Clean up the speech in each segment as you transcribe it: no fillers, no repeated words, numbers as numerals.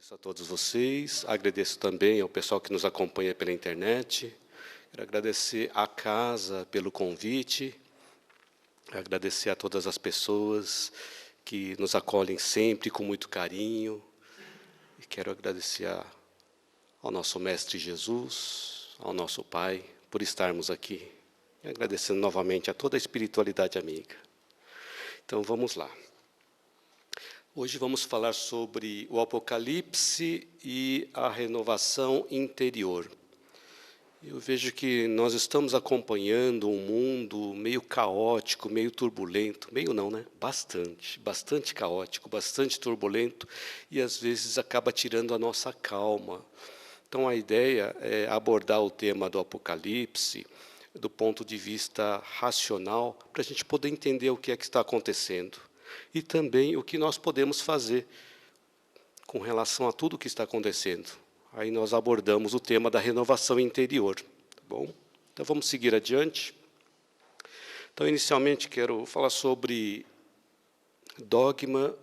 Agradeço a todos vocês, agradeço também ao pessoal que nos acompanha pela internet, quero agradecer à casa pelo convite, agradecer a todas as pessoas que nos acolhem sempre com muito carinho, e quero agradecer ao nosso Mestre Jesus, ao nosso Pai, por estarmos aqui, e agradecendo novamente a toda a espiritualidade amiga. Então, vamos lá. Hoje vamos falar sobre o Apocalipse e a renovação interior. Eu vejo que nós estamos acompanhando um mundo meio caótico, meio turbulento, meio não, né? Bastante caótico, bastante turbulento, e às vezes acaba tirando a nossa calma. Então a ideia é abordar o tema do Apocalipse do ponto de vista racional, para a gente poder entender o que é que está acontecendo. E também o que nós podemos fazer com relação a tudo o que está acontecendo. Aí nós abordamos o tema da renovação interior. Tá bom? Então vamos seguir adiante. Então, inicialmente, quero falar sobre dogma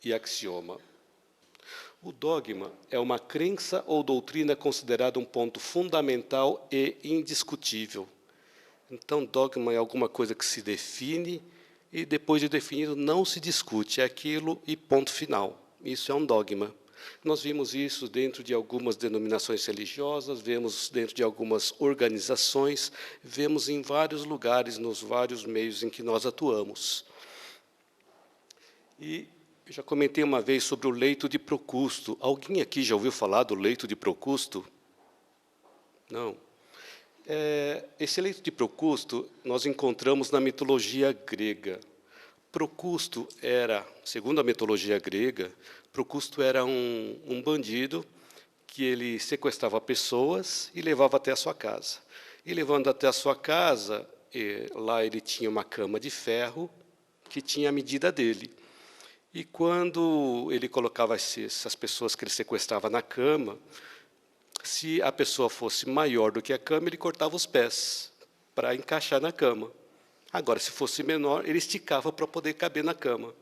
e axioma. O dogma é uma crença ou doutrina considerada um ponto fundamental e indiscutível. Então, dogma é alguma coisa que se define e, depois de definido, não se discute. É aquilo e ponto final. Isso é um dogma. Nós vimos isso dentro de algumas denominações religiosas, vemos dentro de algumas organizações, vemos em vários lugares, nos vários meios em que nós atuamos. E eu já comentei uma vez sobre o leito de Procusto. Alguém aqui já ouviu falar do leito de Procusto? Não. Esse leito de Procusto nós encontramos na mitologia grega. Procusto era, segundo a mitologia grega, Procusto era um bandido que ele sequestrava pessoas e levava até a sua casa. E levando até a sua casa, lá ele tinha uma cama de ferro que tinha a medida dele. E quando ele colocava essas pessoas que ele sequestrava na cama, se a pessoa fosse maior do que a cama, ele cortava os pés para encaixar na cama. Agora, se fosse menor, ele esticava para poder caber na cama.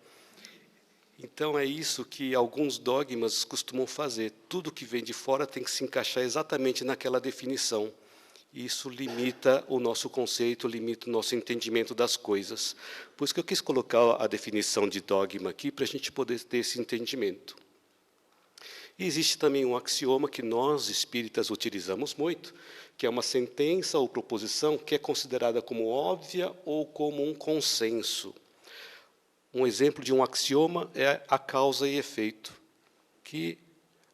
Então, é isso que alguns dogmas costumam fazer. Tudo que vem de fora tem que se encaixar exatamente naquela definição. Isso limita o nosso conceito, limita o nosso entendimento das coisas. Por isso que eu quis colocar a definição de dogma aqui, para a gente poder ter esse entendimento. E existe também um axioma que nós, espíritas, utilizamos muito, que é uma sentença ou proposição que é considerada como óbvia ou como um consenso. Um exemplo de um axioma é a causa e efeito, que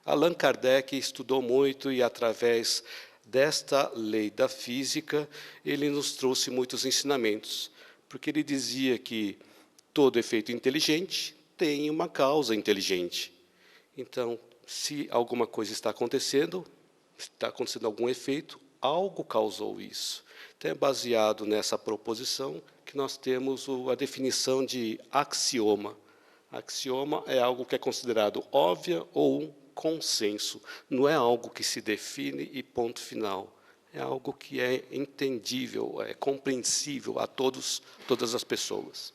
Allan Kardec estudou muito e, através desta lei da física, ele nos trouxe muitos ensinamentos, porque ele dizia que todo efeito inteligente tem uma causa inteligente. Então, se alguma coisa está acontecendo algum efeito, algo causou isso. Então, é baseado nessa proposição que nós temos a definição de axioma. Axioma é algo que é considerado óbvio ou um consenso. Não é algo que se define e ponto final. É algo que é entendível, é compreensível a todas as pessoas.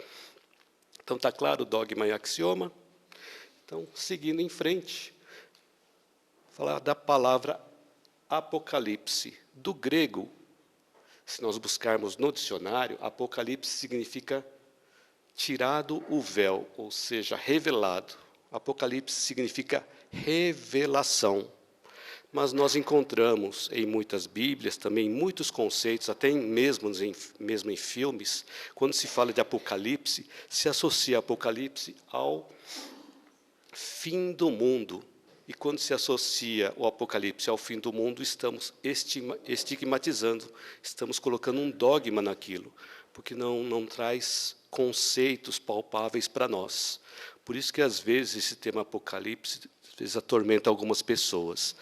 Então, está claro o dogma e axioma? Então, seguindo em frente, falar da palavra Apocalipse. Do grego, se nós buscarmos no dicionário, Apocalipse significa tirado o véu, ou seja, revelado. Apocalipse significa revelação. Mas nós encontramos em muitas Bíblias, também muitos conceitos, até mesmo em filmes, quando se fala de Apocalipse, se associa Apocalipse ao fim do mundo. E quando se associa o Apocalipse ao fim do mundo, estamos estigmatizando, estamos colocando um dogma naquilo, porque não traz conceitos palpáveis para nós. Por isso que, às vezes, esse tema Apocalipse às vezes atormenta algumas pessoas.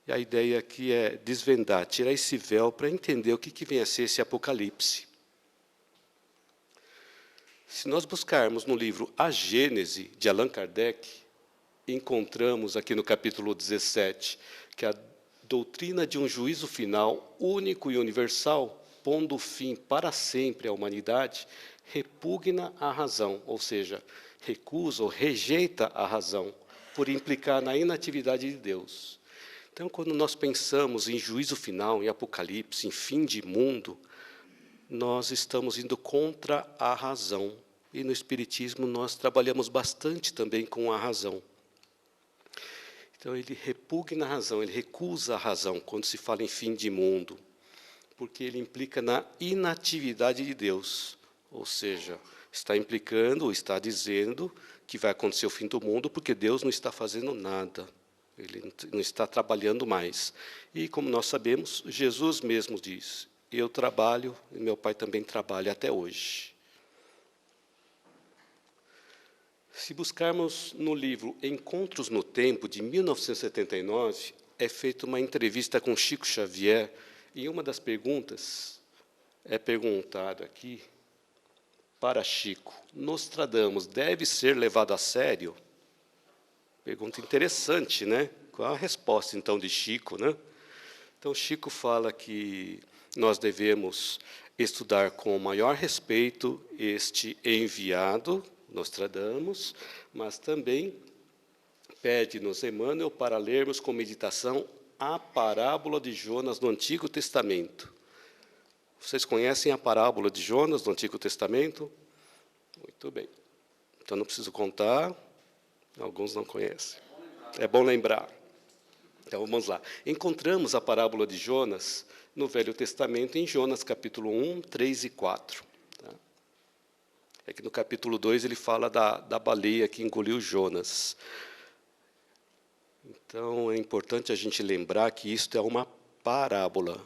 E a ideia aqui é desvendar, tirar esse véu para entender o que vem a ser esse Apocalipse. Se nós buscarmos no livro A Gênese, de Allan Kardec, encontramos aqui no capítulo 17, que a doutrina de um juízo final único e universal, pondo fim para sempre à humanidade, repugna a razão, ou seja, recusa ou rejeita a razão, por implicar na inatividade de Deus. Então, quando nós pensamos em juízo final, em Apocalipse, em fim de mundo, nós estamos indo contra a razão. E no Espiritismo nós trabalhamos bastante também com a razão. Então, ele repugna a razão, ele recusa a razão quando se fala em fim de mundo, porque ele implica na inatividade de Deus, ou seja, está implicando, ou está dizendo que vai acontecer o fim do mundo porque Deus não está fazendo nada, ele não está trabalhando mais. E, como nós sabemos, Jesus mesmo diz, eu trabalho e meu Pai também trabalha até hoje. Se buscarmos no livro Encontros no Tempo, de 1979, é feita uma entrevista com Chico Xavier, e uma das perguntas é perguntado aqui para Chico: Nostradamus deve ser levado a sério? Pergunta interessante, né? Qual a resposta, então, de Chico, né? Então, Chico fala que nós devemos estudar com o maior respeito este enviado, Nostradamus, mas também pede-nos Emmanuel para lermos com meditação a parábola de Jonas do Antigo Testamento. Vocês conhecem a parábola de Jonas do Antigo Testamento? Muito bem. Então, não preciso contar, alguns não conhecem. É bom lembrar. Então, vamos lá. Encontramos a parábola de Jonas no Velho Testamento, em Jonas, capítulo 1, 3 e 4. É que no capítulo 2 ele fala da baleia que engoliu Jonas. Então, é importante a gente lembrar que isto é uma parábola,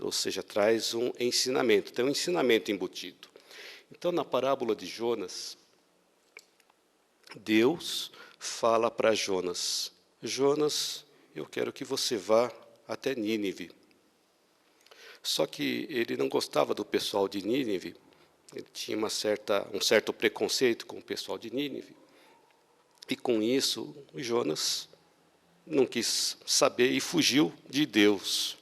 ou seja, traz um ensinamento, tem um ensinamento embutido. Então, na parábola de Jonas, Deus fala para Jonas: Jonas, eu quero que você vá até Nínive. Só que ele não gostava do pessoal de Nínive, ele tinha um certo preconceito com o pessoal de Nínive, e com isso Jonas não quis saber e fugiu de Deus.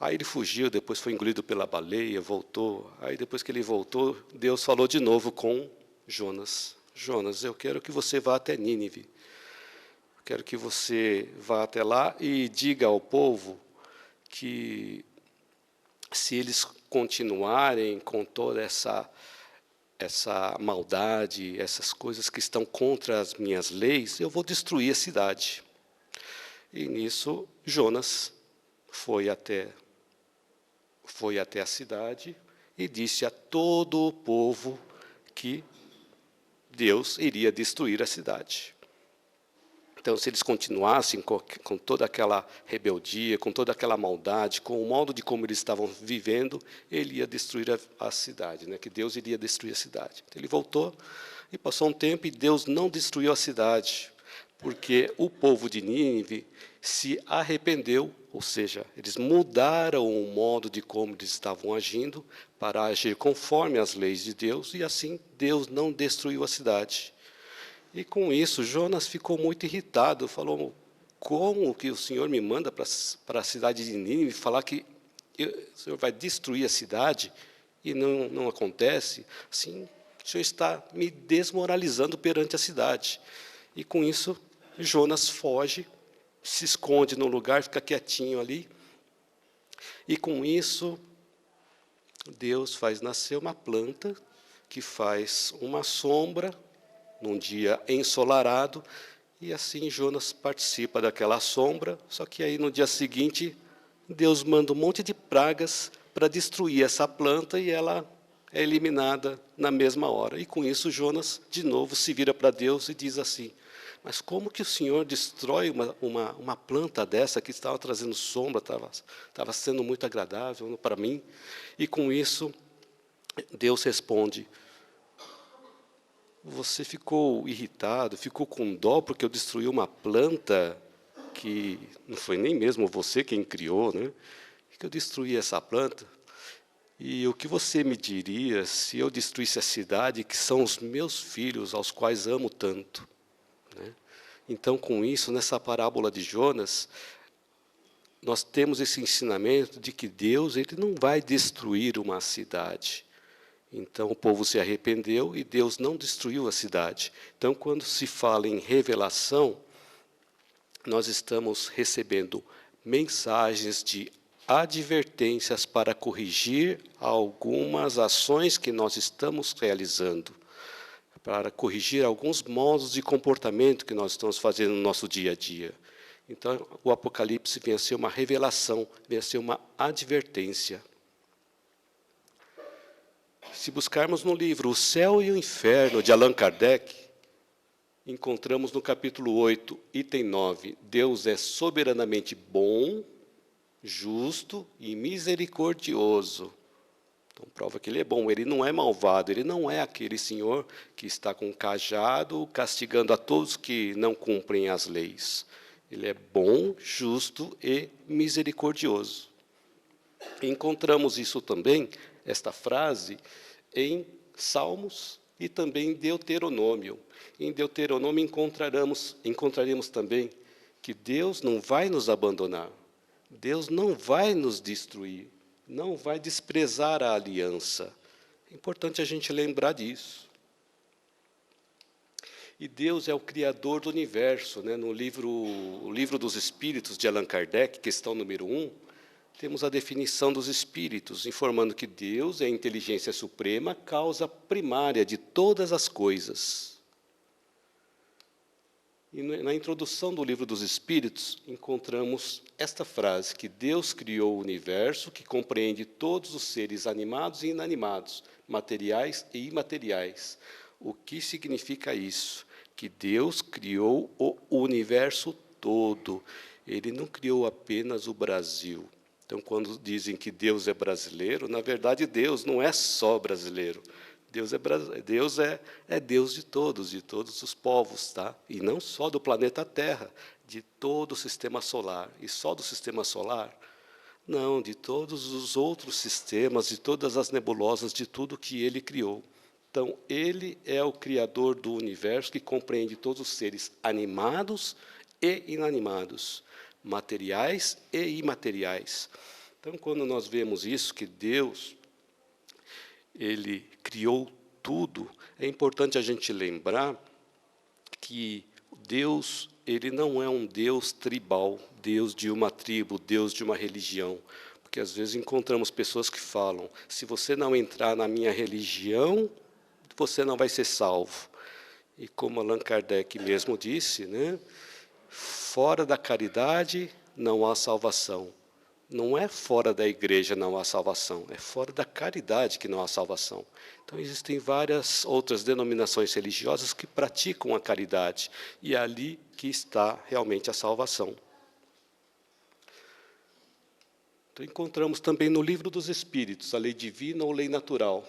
Aí ele fugiu, depois foi engolido pela baleia, voltou. Aí depois que ele voltou, Deus falou de novo com Jonas: Jonas, eu quero que você vá até Nínive. Eu quero que você vá até lá e diga ao povo que, se eles continuarem com toda essa maldade, essas coisas que estão contra as minhas leis, eu vou destruir a cidade. E nisso Jonas foi até a cidade e disse a todo o povo que Deus iria destruir a cidade. Então, se eles continuassem com toda aquela rebeldia, com toda aquela maldade, com o modo de como eles estavam vivendo, ele ia destruir a cidade, né? Que Deus iria destruir a cidade. Então, ele voltou e passou um tempo e Deus não destruiu a cidade, porque o povo de Nínive se arrependeu, ou seja, eles mudaram o modo de como eles estavam agindo para agir conforme as leis de Deus, e assim Deus não destruiu a cidade. E com isso, Jonas ficou muito irritado, falou: como que o Senhor me manda para a cidade de Nínive falar que o Senhor vai destruir a cidade e não acontece? Assim, o Senhor está me desmoralizando perante a cidade. E com isso, Jonas foge, se esconde num lugar, fica quietinho ali. E com isso, Deus faz nascer uma planta que faz uma sombra num dia ensolarado, e assim Jonas participa daquela sombra. Só que aí, no dia seguinte, Deus manda um monte de pragas para destruir essa planta, e ela é eliminada na mesma hora. E com isso Jonas, de novo, se vira para Deus e diz assim: mas como que o Senhor destrói uma planta dessa que estava trazendo sombra, estava sendo muito agradável para mim? E com isso, Deus responde: você ficou irritado, ficou com dó porque eu destruí uma planta que não foi nem mesmo você quem criou, né? Que eu destruí essa planta. E o que você me diria se eu destruísse a cidade, que são os meus filhos, aos quais amo tanto? Né? Então, com isso, nessa parábola de Jonas, nós temos esse ensinamento de que Deus ele não vai destruir uma cidade. Então, o povo se arrependeu e Deus não destruiu a cidade. Então, quando se fala em revelação, nós estamos recebendo mensagens de advertências para corrigir algumas ações que nós estamos realizando, para corrigir alguns modos de comportamento que nós estamos fazendo no nosso dia a dia. Então, o Apocalipse vem a ser uma revelação, vem a ser uma advertência. Se buscarmos no livro O Céu e o Inferno, de Allan Kardec, encontramos no capítulo 8, item 9, Deus é soberanamente bom, justo e misericordioso. Então, prova que ele é bom, ele não é malvado, ele não é aquele senhor que está com um cajado castigando a todos que não cumprem as leis. Ele é bom, justo e misericordioso. Encontramos isso também, esta frase, em Salmos e também em Deuteronômio. Em Deuteronômio encontraremos também que Deus não vai nos abandonar, Deus não vai nos destruir, não vai desprezar a aliança. É importante a gente lembrar disso. E Deus é o Criador do universo. Né? No o livro dos Espíritos, de Allan Kardec, questão número 1, temos a definição dos Espíritos, informando que Deus é a inteligência suprema, causa primária de todas as coisas. E na introdução do livro dos Espíritos, encontramos esta frase, que Deus criou o universo, que compreende todos os seres animados e inanimados, materiais e imateriais. O que significa isso? Que Deus criou o universo todo. Ele não criou apenas o Brasil. Então, quando dizem que Deus é brasileiro, na verdade, Deus não é só brasileiro. Deus é Deus de todos os povos, tá? E não só do planeta Terra, de todo o sistema solar. E só do sistema solar? Não, de todos os outros sistemas, de todas as nebulosas, de tudo que ele criou. Então, ele é o Criador do universo que compreende todos os seres animados e inanimados, materiais e imateriais. Então, quando nós vemos isso, que Deus, ele criou tudo, é importante a gente lembrar que Deus, ele não é um Deus tribal, Deus de uma tribo, Deus de uma religião. Porque, às vezes, encontramos pessoas que falam, se você não entrar na minha religião, você não vai ser salvo. E como Allan Kardec mesmo disse, né, fora da caridade não há salvação. Não é fora da igreja não há salvação, é fora da caridade que não há salvação. Então, existem várias outras denominações religiosas que praticam a caridade, e é ali que está realmente a salvação. Então, encontramos também no livro dos Espíritos, a lei divina ou lei natural.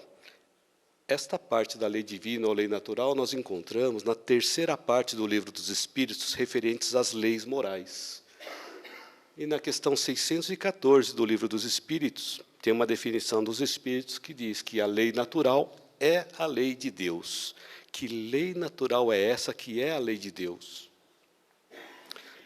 Esta parte da lei divina ou lei natural nós encontramos na terceira parte do livro dos Espíritos, referentes às leis morais. E na questão 614 do livro dos Espíritos, tem uma definição dos Espíritos que diz que a lei natural é a lei de Deus. Que lei natural é essa que é a lei de Deus?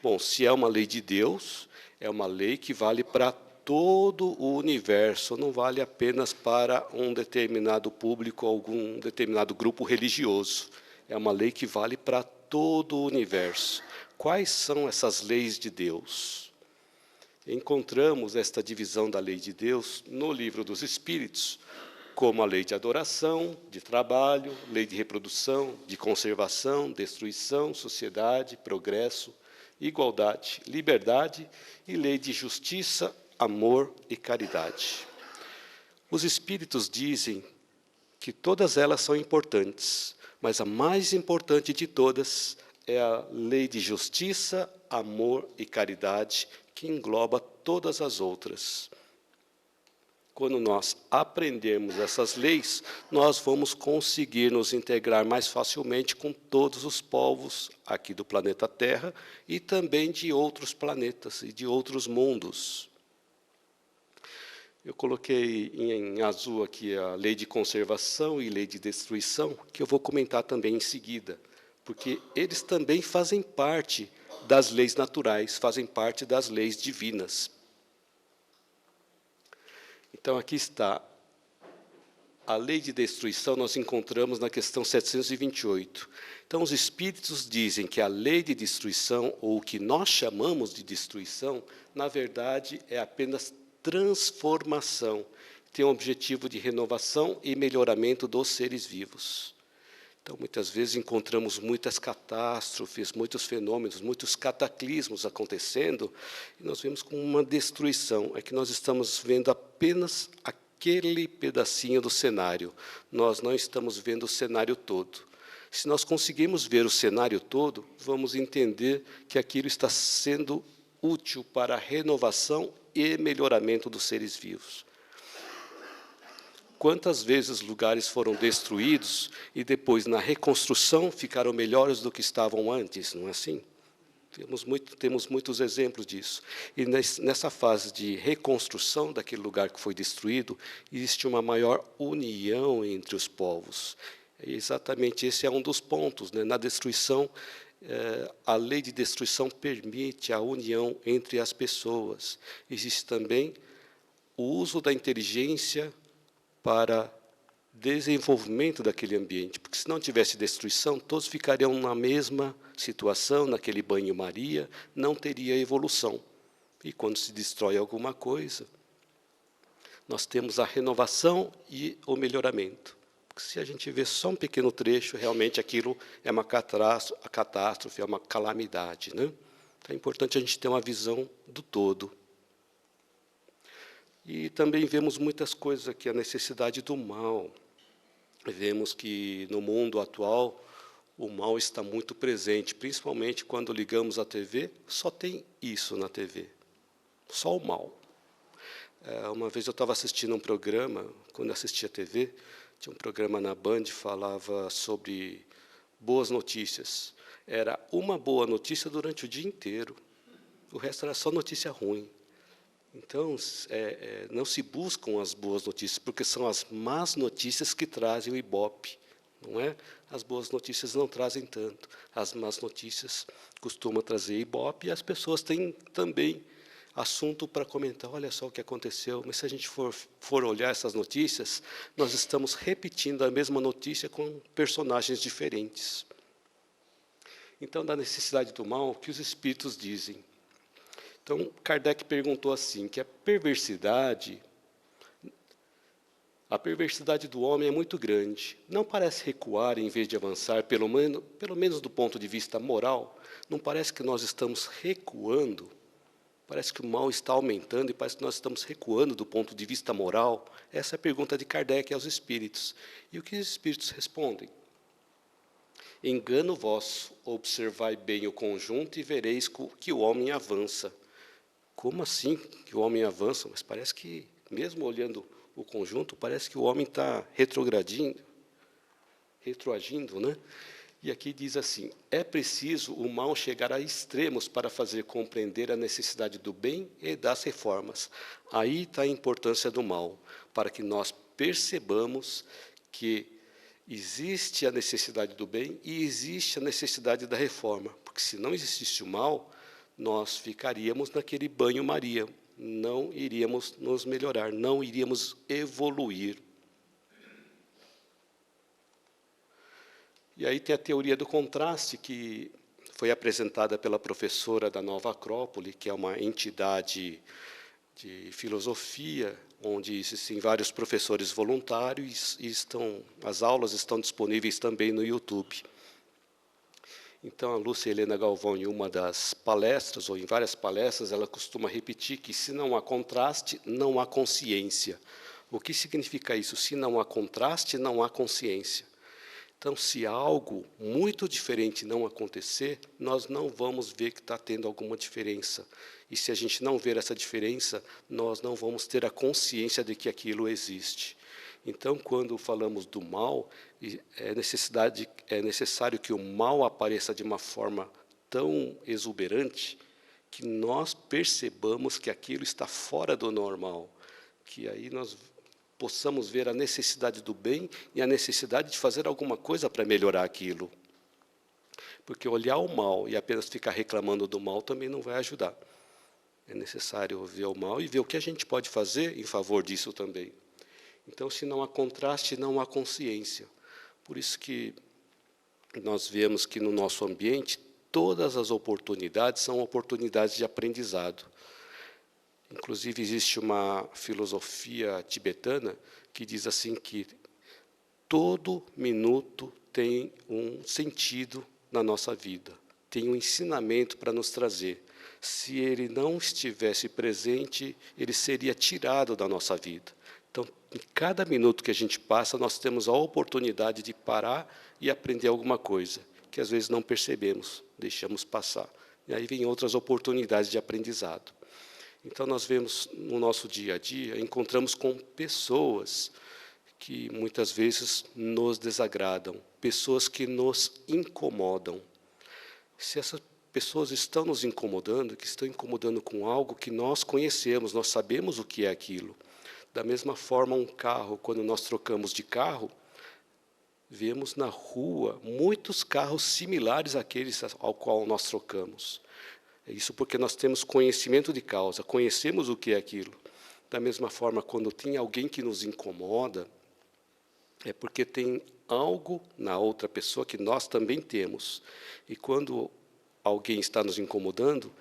Bom, se é uma lei de Deus, é uma lei que vale para todo o universo, não vale apenas para um determinado público, algum determinado grupo religioso. É uma lei que vale para todo o universo. Quais são essas leis de Deus? Encontramos esta divisão da lei de Deus no livro dos Espíritos, como a lei de adoração, de trabalho, lei de reprodução, de conservação, destruição, sociedade, progresso, igualdade, liberdade e lei de justiça, amor e caridade. Os Espíritos dizem que todas elas são importantes, mas a mais importante de todas é a lei de justiça, amor e caridade, que engloba todas as outras. Quando nós aprendemos essas leis, nós vamos conseguir nos integrar mais facilmente com todos os povos aqui do planeta Terra e também de outros planetas e de outros mundos. Eu coloquei em azul aqui a lei de conservação e lei de destruição, que eu vou comentar também em seguida, porque eles também fazem parte das leis naturais, fazem parte das leis divinas. Então, aqui está a lei de destruição nós encontramos na questão 728. Então, os espíritos dizem que a lei de destruição, ou o que nós chamamos de destruição, na verdade, é apenas transformação, tem o objetivo de renovação e melhoramento dos seres vivos. Então, muitas vezes, encontramos muitas catástrofes, muitos fenômenos, muitos cataclismos acontecendo, e nós vemos como uma destruição. É que nós estamos vendo apenas aquele pedacinho do cenário. Nós não estamos vendo o cenário todo. Se nós conseguirmos ver o cenário todo, vamos entender que aquilo está sendo útil para a renovação e melhoramento dos seres vivos. Quantas vezes lugares foram destruídos e depois, na reconstrução, ficaram melhores do que estavam antes, não é assim? Temos muitos exemplos disso. E nessa fase de reconstrução daquele lugar que foi destruído, existe uma maior união entre os povos. E exatamente esse é um dos pontos, né? Na destruição, a lei de destruição permite a união entre as pessoas. Existe também o uso da inteligência para desenvolvimento daquele ambiente, porque se não tivesse destruição, todos ficariam na mesma situação, naquele banho-maria, não teria evolução. E quando se destrói alguma coisa, nós temos a renovação e o melhoramento. Porque se a gente vê só um pequeno trecho, realmente aquilo é uma catástrofe, é uma calamidade, né? Então, é importante a gente ter uma visão do todo. E também vemos muitas coisas aqui, a necessidade do mal. Vemos que, no mundo atual, o mal está muito presente, principalmente quando ligamos a TV, só tem isso na TV, só o mal. Uma vez eu estava assistindo um programa, quando eu assistia a TV, tinha um programa na Band que falava sobre boas notícias. Era uma boa notícia durante o dia inteiro, o resto era só notícia ruim. Então, não se buscam as boas notícias, porque são as más notícias que trazem o Ibope, não é? As boas notícias não trazem tanto. As más notícias costumam trazer Ibope, e as pessoas têm também assunto para comentar, olha só o que aconteceu. Mas se a gente for olhar essas notícias, nós estamos repetindo a mesma notícia com personagens diferentes. Então, da necessidade do mal, o que os espíritos dizem? Então, Kardec perguntou assim, que a perversidade do homem é muito grande. Não parece recuar em vez de avançar, pelo menos do ponto de vista moral? Não parece que nós estamos recuando? Parece que o mal está aumentando e parece que nós estamos recuando do ponto de vista moral? Essa é a pergunta de Kardec aos espíritos. E o que os espíritos respondem? Engano vosso, observai bem o conjunto e vereis que o homem avança. Como assim que o homem avança? Mas parece que, mesmo olhando o conjunto, parece que o homem está retroagindo, né? E aqui diz assim, é preciso o mal chegar a extremos para fazer compreender a necessidade do bem e das reformas. Aí está a importância do mal, para que nós percebamos que existe a necessidade do bem e existe a necessidade da reforma, porque se não existisse o mal, nós ficaríamos naquele banho-maria, não iríamos nos melhorar, não iríamos evoluir. E aí tem a teoria do contraste, que foi apresentada pela professora da Nova Acrópole, que é uma entidade de filosofia, onde existem vários professores voluntários, e as aulas estão disponíveis também no YouTube. Então, a Lúcia Helena Galvão, em uma das palestras, ou em várias palestras, ela costuma repetir que, se não há contraste, não há consciência. O que significa isso? Se não há contraste, não há consciência. Então, se algo muito diferente não acontecer, nós não vamos ver que está tendo alguma diferença. E se a gente não ver essa diferença, nós não vamos ter a consciência de que aquilo existe. Então, quando falamos do mal, é necessário que o mal apareça de uma forma tão exuberante que nós percebamos que aquilo está fora do normal, que aí nós possamos ver a necessidade do bem e a necessidade de fazer alguma coisa para melhorar aquilo. Porque olhar o mal e apenas ficar reclamando do mal também não vai ajudar. É necessário ver o mal e ver o que a gente pode fazer em favor disso também. Então, se não há contraste, não há consciência. Por isso que nós vemos que no nosso ambiente, todas as oportunidades são oportunidades de aprendizado. Inclusive, existe uma filosofia tibetana que diz assim que todo minuto tem um sentido na nossa vida, tem um ensinamento para nos trazer. Se ele não estivesse presente, ele seria tirado da nossa vida. Então, em cada minuto que a gente passa, nós temos a oportunidade de parar e aprender alguma coisa, que às vezes não percebemos, deixamos passar. E aí vem outras oportunidades de aprendizado. Então, nós vemos no nosso dia a dia, encontramos com pessoas que muitas vezes nos desagradam, pessoas que nos incomodam. Se essas pessoas estão nos incomodando, que estão incomodando com algo que nós conhecemos, nós sabemos o que é aquilo. Da mesma forma, um carro, quando nós trocamos de carro, vemos na rua muitos carros similares àqueles ao qual nós trocamos. Isso porque nós temos conhecimento de causa, conhecemos o que é aquilo. Da mesma forma, quando tem alguém que nos incomoda, é porque tem algo na outra pessoa que nós também temos. E quando alguém está nos incomodando,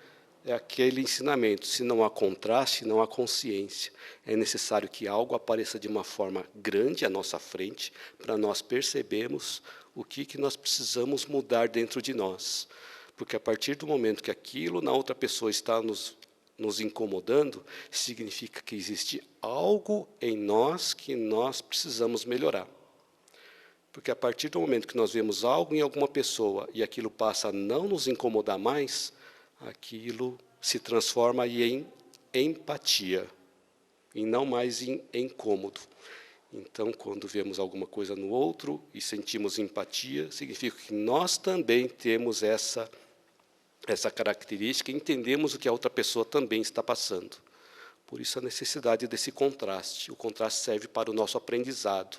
é aquele ensinamento: se não há contraste, não há consciência. É necessário que algo apareça de uma forma grande à nossa frente, para nós percebermos o que nós precisamos mudar dentro de nós. Porque a partir do momento que aquilo na outra pessoa está nos incomodando, significa que existe algo em nós que nós precisamos melhorar. Porque a partir do momento que nós vemos algo em alguma pessoa e aquilo passa a não nos incomodar mais, aquilo se transforma aí em empatia, e não mais em incômodo. Então, quando vemos alguma coisa no outro e sentimos empatia, significa que nós também temos essa característica, entendemos o que a outra pessoa também está passando. Por isso a necessidade desse contraste. O contraste serve para o nosso aprendizado,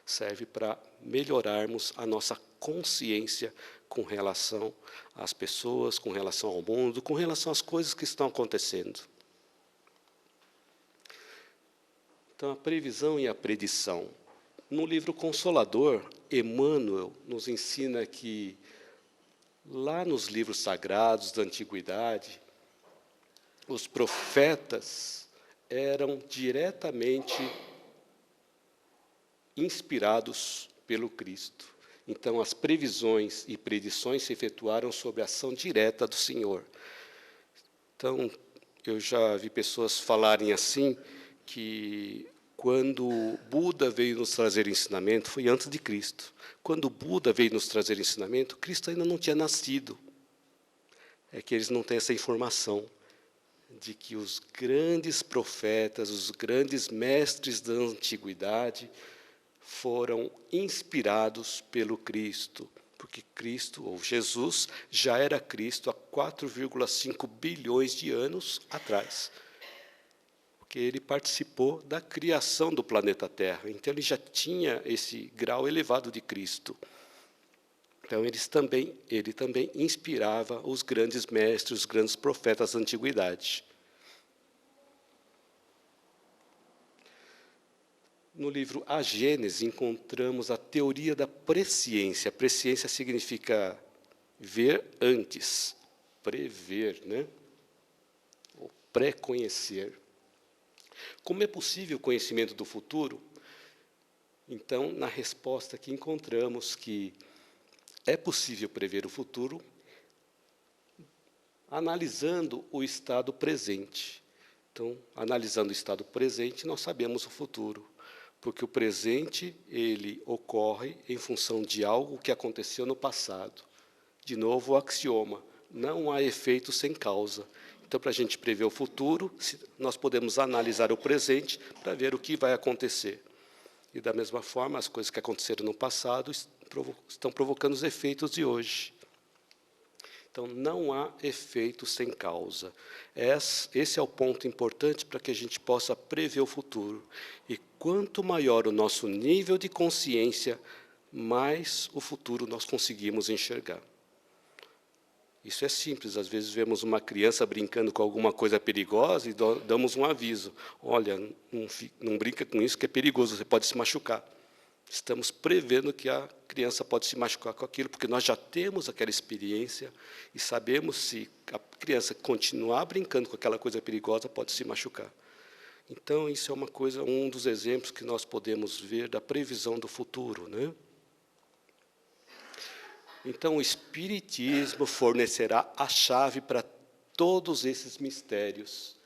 serve para melhorarmos a nossa consciência com relação às pessoas, com relação ao mundo, com relação às coisas que estão acontecendo. Então, a previsão e a predição. No livro Consolador, Emmanuel nos ensina que, lá nos livros sagrados da Antiguidade, os profetas eram diretamente inspirados pelo Cristo. Então, as previsões e predições se efetuaram sob a ação direta do Senhor. Então, eu já vi pessoas falarem assim, que quando Buda veio nos trazer ensinamento, foi antes de Cristo. Quando Buda veio nos trazer ensinamento, Cristo ainda não tinha nascido. É que eles não têm essa informação de que os grandes profetas, os grandes mestres da antiguidade, foram inspirados pelo Cristo, porque Cristo, ou Jesus, já era Cristo há 4,5 bilhões de anos atrás, porque ele participou da criação do planeta Terra, então ele já tinha esse grau elevado de Cristo. Então ele também inspirava os grandes mestres, os grandes profetas da antiguidade. No livro A Gênese, encontramos a teoria da presciência. Presciência significa ver antes, prever, né? Ou pré-conhecer. Como é possível o conhecimento do futuro? Então, na resposta aqui encontramos que é possível prever o futuro analisando o estado presente. Então, analisando o estado presente, nós sabemos o futuro. Porque o presente, ele ocorre em função de algo que aconteceu no passado. De novo, o axioma: não há efeito sem causa. Então, para a gente prever o futuro, nós podemos analisar o presente para ver o que vai acontecer. E, da mesma forma, as coisas que aconteceram no passado estão provocando os efeitos de hoje. Então, não há efeito sem causa. Esse é o ponto importante para que a gente possa prever o futuro. E quanto maior o nosso nível de consciência, mais o futuro nós conseguimos enxergar. Isso é simples. Às vezes vemos uma criança brincando com alguma coisa perigosa e damos um aviso. Olha, não brinca com isso, que é perigoso, você pode se machucar. Estamos prevendo que a criança pode se machucar com aquilo, porque nós já temos aquela experiência e sabemos se a criança continuar brincando com aquela coisa perigosa, pode se machucar. Então, isso é uma coisa, um dos exemplos que nós podemos ver da previsão do futuro, né? Então, o Espiritismo fornecerá a chave para todos esses mistérios.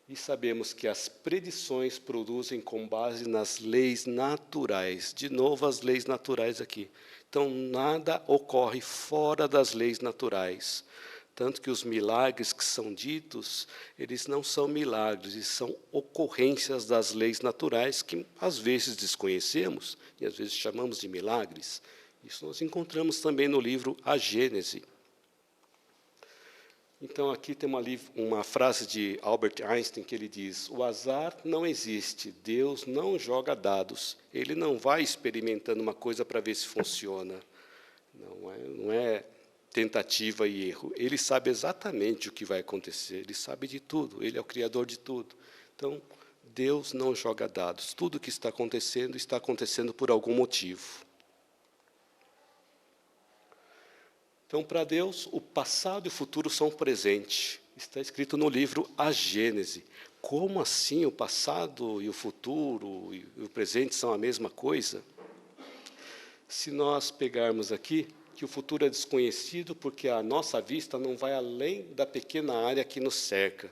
E sabemos que as predições produzem com base nas leis naturais. De novo, as leis naturais aqui. Então, nada ocorre fora das leis naturais. Tanto que os milagres que são ditos, eles não são milagres, eles são ocorrências das leis naturais que, às vezes, desconhecemos e, às vezes, chamamos de milagres. Isso nós encontramos também no livro A Gênese. Então, aqui tem uma frase de Albert Einstein que ele diz: o azar não existe, Deus não joga dados, Ele não vai experimentando uma coisa para ver se funciona. Não é tentativa e erro. Ele sabe exatamente o que vai acontecer, Ele sabe de tudo, Ele é o Criador de tudo. Então, Deus não joga dados, tudo que está acontecendo por algum motivo. Então, para Deus, o passado e o futuro são presente. Está escrito no livro A Gênese. Como assim o passado e o futuro e o presente são a mesma coisa? Se nós pegarmos aqui, que o futuro é desconhecido porque a nossa vista não vai além da pequena área que nos cerca.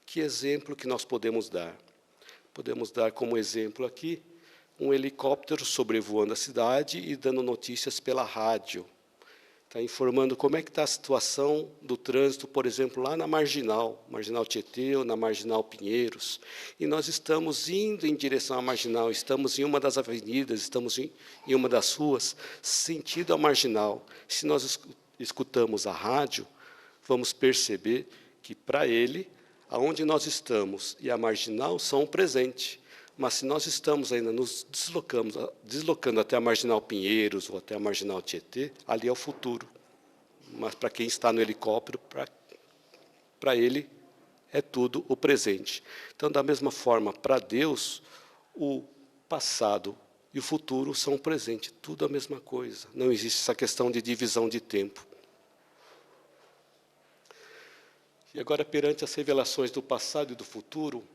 Que exemplo que nós podemos dar? Podemos dar como exemplo aqui um helicóptero sobrevoando a cidade e dando notícias pela rádio. Está informando como é que está a situação do trânsito, por exemplo, lá na Marginal Tietê ou na Marginal Pinheiros. E nós estamos indo em direção à Marginal, estamos em uma das avenidas, estamos em uma das ruas, sentido a Marginal. Se nós escutamos a rádio, vamos perceber que, para ele, aonde nós estamos e a Marginal são o presente. Mas se nós estamos ainda nos deslocando até a Marginal Pinheiros ou até a Marginal Tietê, ali é o futuro. Mas para quem está no helicóptero, para ele é tudo o presente. Então, da mesma forma, para Deus, o passado e o futuro são o presente, tudo a mesma coisa. Não existe essa questão de divisão de tempo. E agora, perante as revelações do passado e do futuro,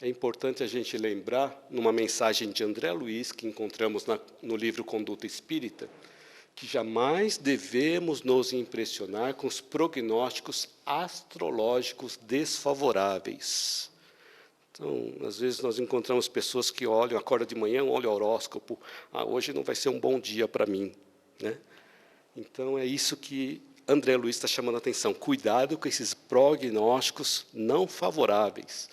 é importante a gente lembrar, numa mensagem de André Luiz, que encontramos no livro Conduta Espírita, que jamais devemos nos impressionar com os prognósticos astrológicos desfavoráveis. Então, às vezes nós encontramos pessoas que olham, acordam de manhã, olham o horóscopo, hoje não vai ser um bom dia para mim, né? Então, é isso que André Luiz está chamando a atenção. Cuidado com esses prognósticos não favoráveis.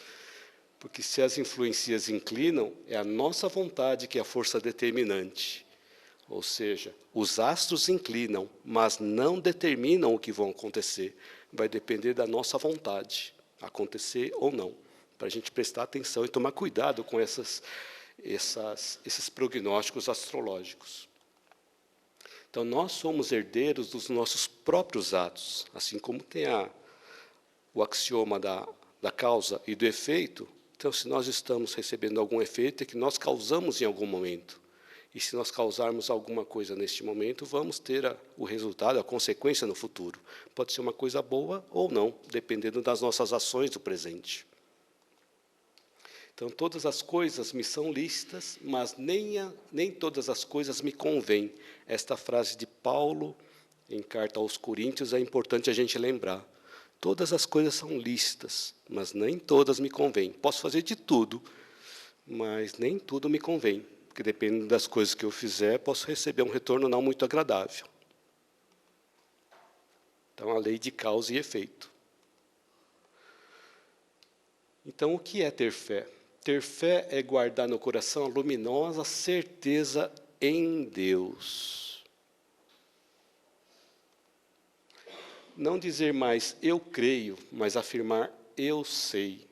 Porque se as influências inclinam, é a nossa vontade que é a força determinante. Ou seja, os astros inclinam, mas não determinam o que vão acontecer. Vai depender da nossa vontade, acontecer ou não. Para a gente prestar atenção e tomar cuidado com esses prognósticos astrológicos. Então, nós somos herdeiros dos nossos próprios atos. Assim como tem o axioma da causa e do efeito. Então, se nós estamos recebendo algum efeito, é que nós causamos em algum momento. E se nós causarmos alguma coisa neste momento, vamos ter o resultado, a consequência no futuro. Pode ser uma coisa boa ou não, dependendo das nossas ações do presente. Então, todas as coisas me são lícitas, mas nem todas as coisas me convêm. Esta frase de Paulo, em carta aos Coríntios, é importante a gente lembrar. Todas as coisas são lícitas, mas nem todas me convêm. Posso fazer de tudo, mas nem tudo me convém, porque dependendo das coisas que eu fizer, posso receber um retorno não muito agradável. Então, a lei de causa e efeito. Então, o que é ter fé? Ter fé é guardar no coração a luminosa certeza em Deus. Não dizer mais eu creio, mas afirmar eu sei.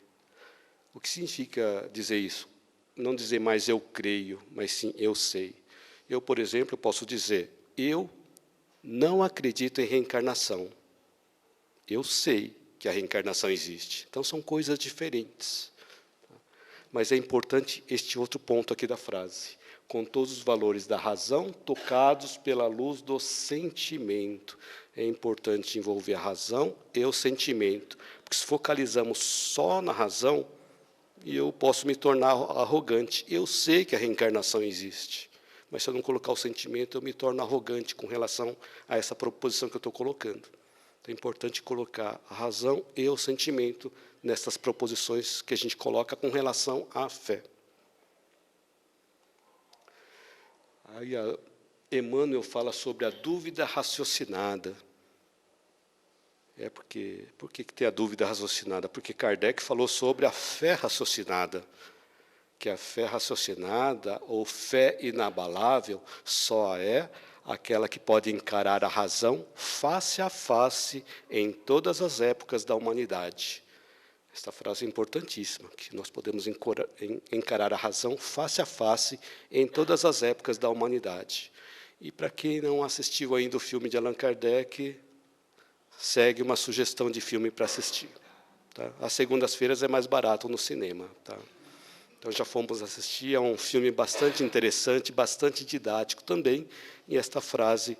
O que significa dizer isso? Não dizer mais eu creio, mas sim eu sei. Eu, por exemplo, posso dizer, eu não acredito em reencarnação. Eu sei que a reencarnação existe. Então, são coisas diferentes. Mas é importante este outro ponto aqui da frase. Com todos os valores da razão tocados pela luz do sentimento. É importante envolver a razão e o sentimento. Porque se focalizamos só na razão, eu posso me tornar arrogante. Eu sei que a reencarnação existe. Mas se eu não colocar o sentimento, eu me torno arrogante com relação a essa proposição que eu estou colocando. Então, é importante colocar a razão e o sentimento nessas proposições que a gente coloca com relação à fé. Aí a Emmanuel fala sobre a dúvida raciocinada. Por que tem a dúvida raciocinada? Porque Kardec falou sobre a fé raciocinada. Que a fé raciocinada, ou fé inabalável, só é aquela que pode encarar a razão face a face em todas as épocas da humanidade. Esta frase é importantíssima, que nós podemos encarar a razão face a face em todas as épocas da humanidade. E para quem não assistiu ainda o filme de Allan Kardec, segue uma sugestão de filme para assistir. Tá? Às segundas-feiras é mais barato no cinema. Tá? Então, já fomos assistir a um filme bastante interessante, bastante didático também, e esta frase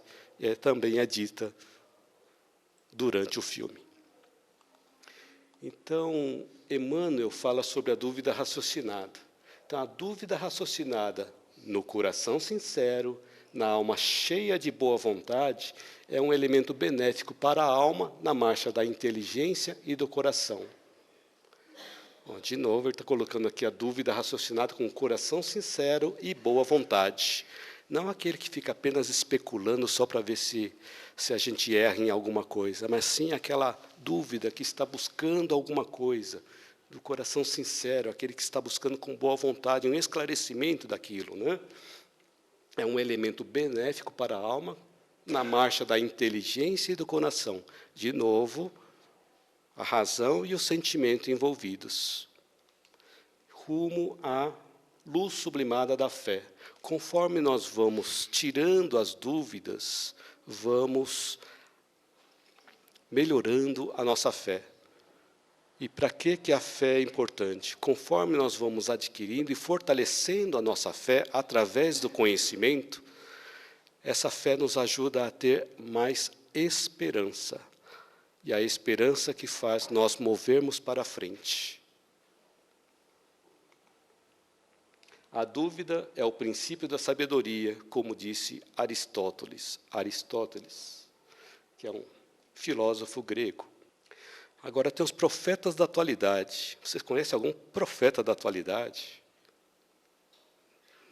também é dita durante o filme. Então, Emmanuel fala sobre a dúvida raciocinada. Então, a dúvida raciocinada no coração sincero, na alma cheia de boa vontade, é um elemento benéfico para a alma na marcha da inteligência e do coração. De novo, ele está colocando aqui a dúvida raciocinada com coração sincero e boa vontade. Não aquele que fica apenas especulando só para ver se a gente erra em alguma coisa, mas sim aquela dúvida que está buscando alguma coisa, do coração sincero, aquele que está buscando com boa vontade um esclarecimento daquilo. Né? É um elemento benéfico para a alma na marcha da inteligência e do coração. De novo, a razão e o sentimento envolvidos, rumo à luz sublimada da fé. Conforme nós vamos tirando as dúvidas, vamos melhorando a nossa fé. E para que a fé é importante? Conforme nós vamos adquirindo e fortalecendo a nossa fé através do conhecimento, essa fé nos ajuda a ter mais esperança. E a esperança que faz nós movermos para frente. A dúvida é o princípio da sabedoria, como disse Aristóteles. Aristóteles, que é um filósofo grego. Agora tem os profetas da atualidade. Vocês conhecem algum profeta da atualidade?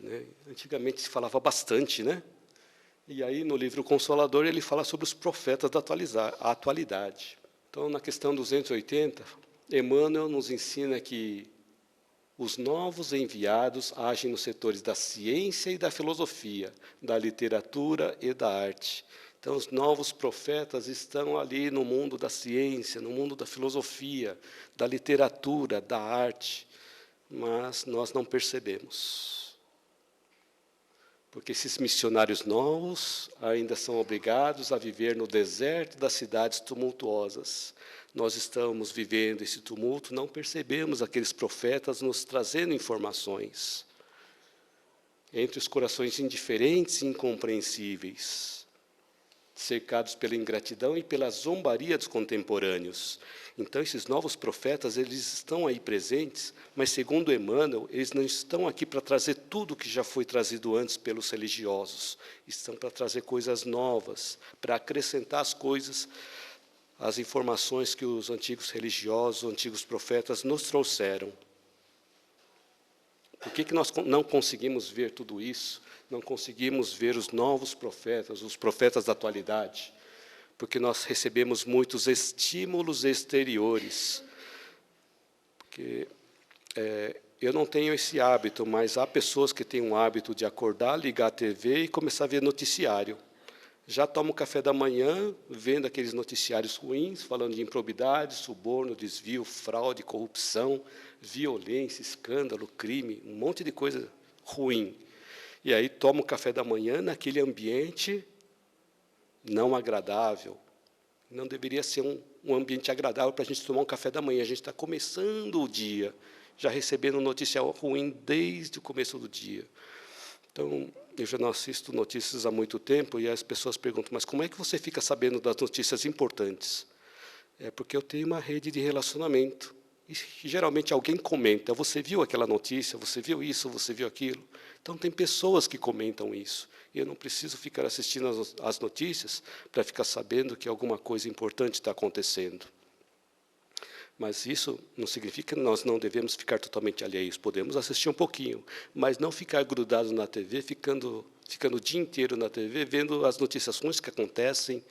Né? Antigamente se falava bastante, né? E aí, no livro Consolador, ele fala sobre os profetas da atualidade. Então, na questão 280, Emmanuel nos ensina que os novos enviados agem nos setores da ciência e da filosofia, da literatura e da arte. Então, os novos profetas estão ali no mundo da ciência, no mundo da filosofia, da literatura, da arte, mas nós não percebemos. Porque esses missionários novos ainda são obrigados a viver no deserto das cidades tumultuosas. Nós estamos vivendo esse tumulto, não percebemos aqueles profetas nos trazendo informações. Entre os corações indiferentes e incompreensíveis, cercados pela ingratidão e pela zombaria dos contemporâneos. Então, esses novos profetas, eles estão aí presentes, mas, segundo Emmanuel, eles não estão aqui para trazer tudo que já foi trazido antes pelos religiosos. Estão para trazer coisas novas, para acrescentar as coisas, as informações que os antigos religiosos, os antigos profetas nos trouxeram. Por que nós não conseguimos ver tudo isso? Não conseguimos ver os novos profetas, os profetas da atualidade? Porque nós recebemos muitos estímulos exteriores. Porque eu não tenho esse hábito, mas há pessoas que têm um hábito de acordar, ligar a TV e começar a ver noticiário. Já tomo café da manhã, vendo aqueles noticiários ruins, falando de improbidade, suborno, desvio, fraude, corrupção, violência, escândalo, crime, um monte de coisa ruim. E aí tomo café da manhã naquele ambiente não agradável, Não deveria ser um ambiente agradável para a gente tomar um café da manhã. A gente está começando o dia, já recebendo notícia ruim desde o começo do dia. Então, eu já não assisto notícias há muito tempo, e as pessoas perguntam, mas como é que você fica sabendo das notícias importantes? É porque eu tenho uma rede de relacionamento. E geralmente alguém comenta, você viu aquela notícia, você viu isso, você viu aquilo. Então, tem pessoas que comentam isso. E eu não preciso ficar assistindo as notícias para ficar sabendo que alguma coisa importante está acontecendo. Mas isso não significa que nós não devemos ficar totalmente alheios. Podemos assistir um pouquinho, mas não ficar grudado na TV, ficando o dia inteiro na TV, vendo as notícias ruins que acontecem.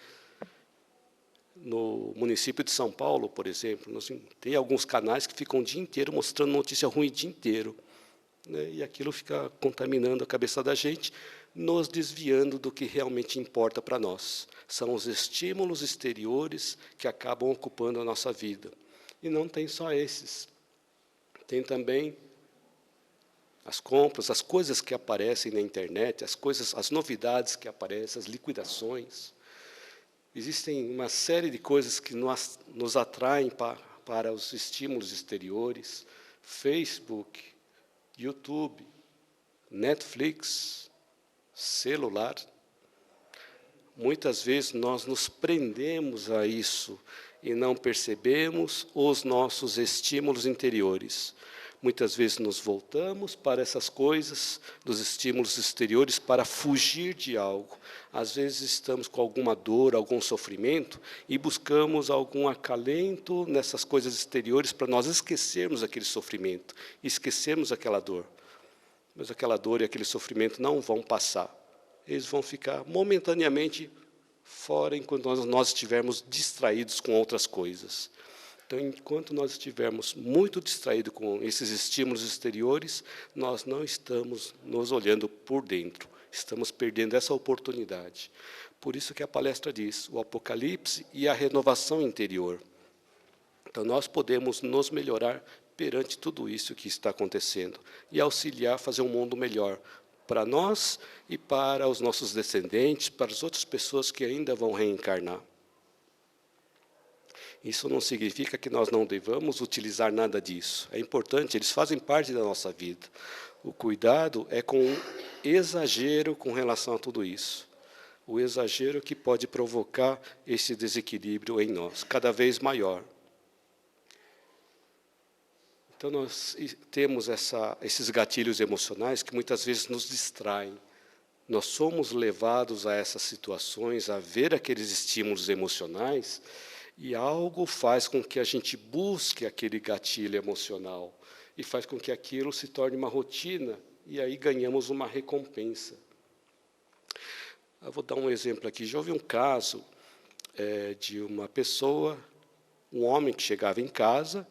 No município de São Paulo, por exemplo, tem alguns canais que ficam o dia inteiro mostrando notícia ruim o dia inteiro, né? E aquilo fica contaminando a cabeça da gente, nos desviando do que realmente importa para nós. São os estímulos exteriores que acabam ocupando a nossa vida. E não tem só esses. Tem também as compras, as coisas que aparecem na internet, as novidades que aparecem, as liquidações. Existem uma série de coisas que nos atraem para os estímulos exteriores. Facebook, YouTube, Netflix, celular. Muitas vezes nós nos prendemos a isso e não percebemos os nossos estímulos interiores. Muitas vezes nos voltamos para essas coisas, dos estímulos exteriores, para fugir de algo. Às vezes estamos com alguma dor, algum sofrimento, e buscamos algum acalento nessas coisas exteriores para nós esquecermos aquele sofrimento, esquecermos aquela dor. Mas aquela dor e aquele sofrimento não vão passar. Eles vão ficar momentaneamente fora enquanto nós estivermos distraídos com outras coisas. Então, enquanto nós estivermos muito distraídos com esses estímulos exteriores, nós não estamos nos olhando por dentro, estamos perdendo essa oportunidade. Por isso que a palestra diz, o Apocalipse e a renovação interior. Então, nós podemos nos melhorar perante tudo isso que está acontecendo e auxiliar a fazer um mundo melhor para nós e para os nossos descendentes, para as outras pessoas que ainda vão reencarnar. Isso não significa que nós não devamos utilizar nada disso. É importante, eles fazem parte da nossa vida. O cuidado é com o exagero com relação a tudo isso. O exagero que pode provocar esse desequilíbrio em nós, cada vez maior. Então, nós temos esses gatilhos emocionais que muitas vezes nos distraem. Nós somos levados a essas situações, a ver aqueles estímulos emocionais, e algo faz com que a gente busque aquele gatilho emocional e faz com que aquilo se torne uma rotina, e aí ganhamos uma recompensa. Eu vou dar um exemplo aqui. Já houve um caso de uma pessoa, um homem que chegava em casa,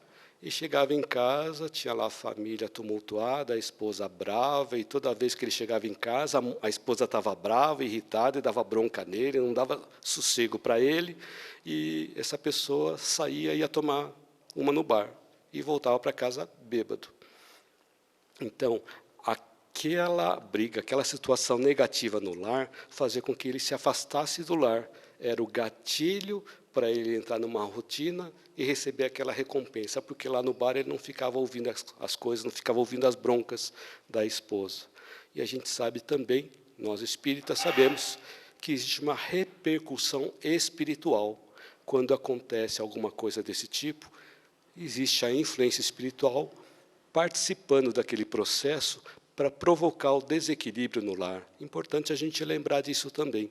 tinha lá a família tumultuada, a esposa brava, e toda vez que ele chegava em casa, a esposa estava brava, irritada, e dava bronca nele, não dava sossego para ele, e essa pessoa saía e ia tomar uma no bar, e voltava para casa bêbado. Então, aquela briga, aquela situação negativa no lar, fazia com que ele se afastasse do lar. Era o gatilho para ele entrar numa rotina e receber aquela recompensa, porque lá no bar ele não ficava ouvindo as coisas, não ficava ouvindo as broncas da esposa. E a gente sabe também, nós espíritas sabemos, que existe uma repercussão espiritual. Quando acontece alguma coisa desse tipo, existe a influência espiritual participando daquele processo para provocar o desequilíbrio no lar. Importante a gente lembrar disso também.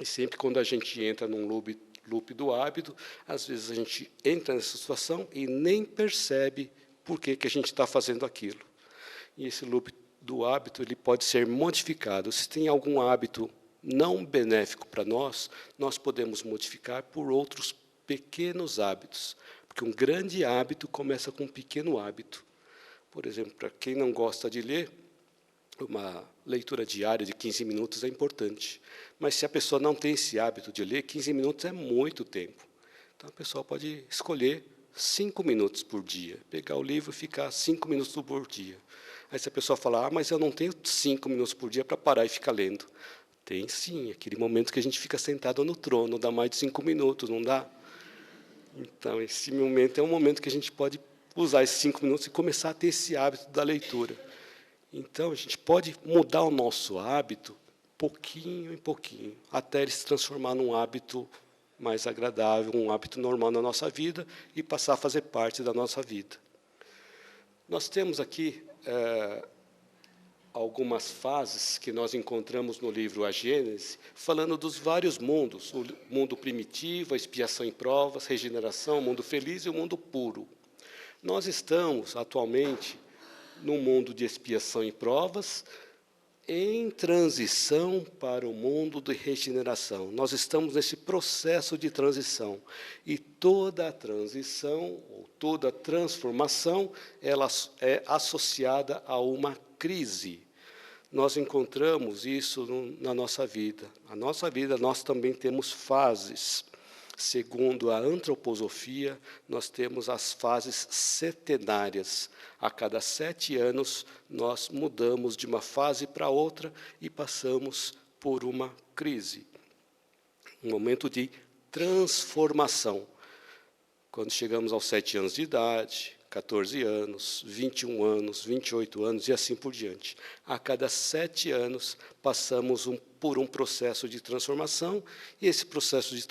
E sempre quando a gente entra num loop do hábito, às vezes a gente entra nessa situação e nem percebe por que a gente está fazendo aquilo. E esse loop do hábito ele pode ser modificado. Se tem algum hábito não benéfico para nós podemos modificar por outros pequenos hábitos. Porque um grande hábito começa com um pequeno hábito. Por exemplo, para quem não gosta de ler, uma leitura diária de 15 minutos é importante. Mas se a pessoa não tem esse hábito de ler, 15 minutos é muito tempo. Então, a pessoa pode escolher 5 minutos por dia, pegar o livro e ficar 5 minutos por dia. Aí, se a pessoa falar, mas eu não tenho 5 minutos por dia para parar e ficar lendo. Tem sim, aquele momento que a gente fica sentado no trono, dá mais de 5 minutos, não dá? Então, esse momento é um momento que a gente pode usar esses 5 minutos e começar a ter esse hábito da leitura. Então, a gente pode mudar o nosso hábito, pouquinho em pouquinho, até ele se transformar num hábito mais agradável, um hábito normal na nossa vida e passar a fazer parte da nossa vida. Nós temos aqui algumas fases que nós encontramos no livro A Gênese, falando dos vários mundos, o mundo primitivo, a expiação em provas, regeneração, o mundo feliz e o mundo puro. Nós estamos, atualmente, no mundo de expiação em provas, em transição para o mundo de regeneração. Nós estamos nesse processo de transição. E toda a transição, ou toda a transformação, ela é associada a uma crise. Nós encontramos isso na nossa vida. Na nossa vida, nós também temos fases. Segundo a antroposofia, nós temos as fases setenárias. A cada 7 anos, nós mudamos de uma fase para outra e passamos por uma crise. Um momento de transformação. Quando chegamos aos 7 anos de idade, 14 anos, 21 anos, 28 anos e assim por diante. A cada 7 anos, passamos por um processo de transformação, e esse processo de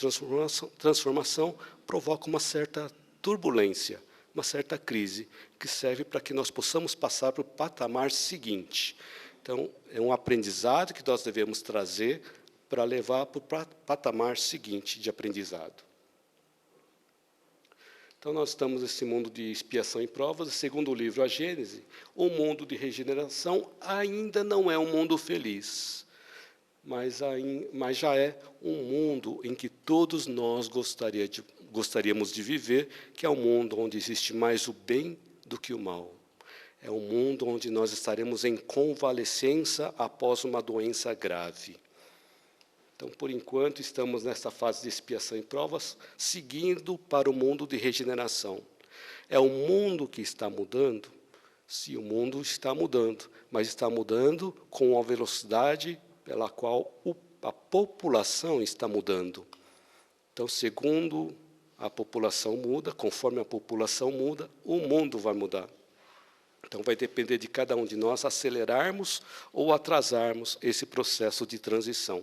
transformação provoca uma certa turbulência, uma certa crise, que serve para que nós possamos passar para o patamar seguinte. Então, é um aprendizado que nós devemos trazer para levar para o patamar seguinte de aprendizado. Então, nós estamos nesse mundo de expiação e provas, e segundo o livro A Gênese, o mundo de regeneração ainda não é um mundo feliz, mas já é um mundo em que todos nós gostaríamos de viver, que é um mundo onde existe mais o bem do que o mal. É um mundo onde nós estaremos em convalescença após uma doença grave. Então, por enquanto, estamos nessa fase de expiação e provas, seguindo para o mundo de regeneração. É o mundo que está mudando? Sim, o mundo está mudando, mas está mudando com a velocidade pela qual a população está mudando. Então, segundo a população muda, conforme a população muda, o mundo vai mudar. Então, vai depender de cada um de nós acelerarmos ou atrasarmos esse processo de transição.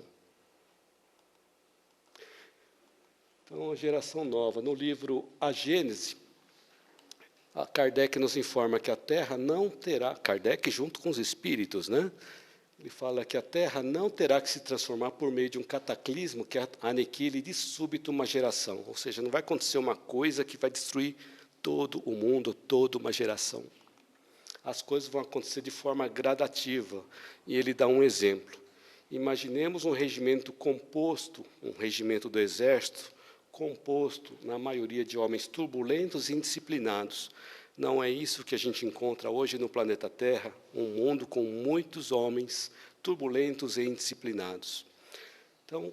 Então, a geração nova. No livro A Gênese, Kardec nos informa que a Terra não terá, Kardec junto com os espíritos, né? Ele fala que a Terra não terá que se transformar por meio de um cataclismo que aniquile de súbito uma geração. Ou seja, não vai acontecer uma coisa que vai destruir todo o mundo, toda uma geração. As coisas vão acontecer de forma gradativa. E ele dá um exemplo. Imaginemos um regimento composto, um regimento do Exército, composto, na maioria, de homens turbulentos e indisciplinados. Não é isso que a gente encontra hoje no planeta Terra, um mundo com muitos homens turbulentos e indisciplinados. Então,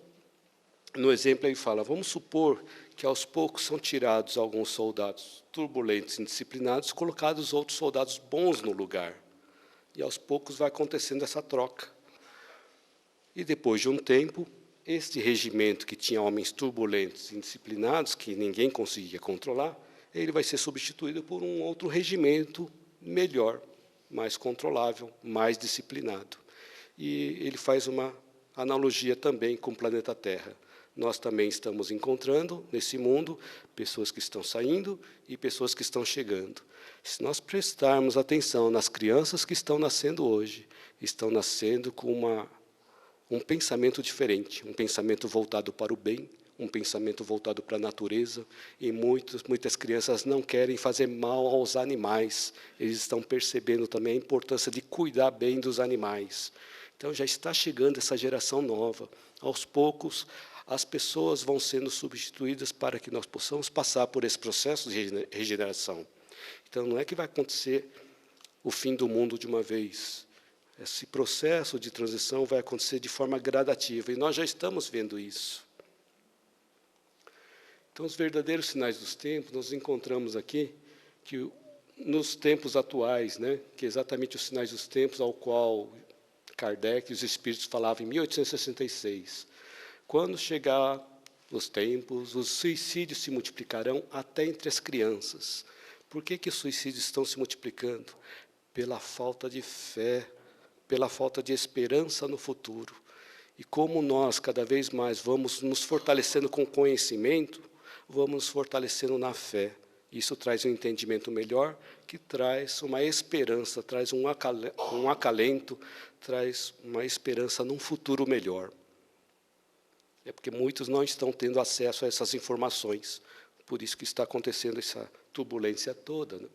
no exemplo, ele fala, vamos supor que aos poucos são tirados alguns soldados turbulentos e indisciplinados, colocados outros soldados bons no lugar. E aos poucos vai acontecendo essa troca. E depois de um tempo, este regimento que tinha homens turbulentos e indisciplinados, que ninguém conseguia controlar, ele vai ser substituído por um outro regimento melhor, mais controlável, mais disciplinado. E ele faz uma analogia também com o planeta Terra. Nós também estamos encontrando, nesse mundo, pessoas que estão saindo e pessoas que estão chegando. Se nós prestarmos atenção nas crianças que estão nascendo hoje, estão nascendo com um pensamento diferente, um pensamento voltado para o bem, um pensamento voltado para a natureza, e muitas crianças não querem fazer mal aos animais, eles estão percebendo também a importância de cuidar bem dos animais. Então, já está chegando essa geração nova. Aos poucos, as pessoas vão sendo substituídas para que nós possamos passar por esse processo de regeneração. Então, não é que vai acontecer o fim do mundo de uma vez. Esse processo de transição vai acontecer de forma gradativa, e nós já estamos vendo isso. Então, os verdadeiros sinais dos tempos, nós encontramos aqui que nos tempos atuais, né, que é exatamente os sinais dos tempos ao qual Kardec e os espíritos falavam em 1866. Quando chegar os tempos, os suicídios se multiplicarão até entre as crianças. Por que os suicídios estão se multiplicando? Pela falta de fé, pela falta de esperança no futuro. E como nós, cada vez mais, vamos nos fortalecendo com conhecimento, vamos nos fortalecendo na fé. Isso traz um entendimento melhor, que traz uma esperança, traz um acalento, traz uma esperança num futuro melhor. É porque muitos não estão tendo acesso a essas informações. Por isso que está acontecendo essa turbulência toda, né?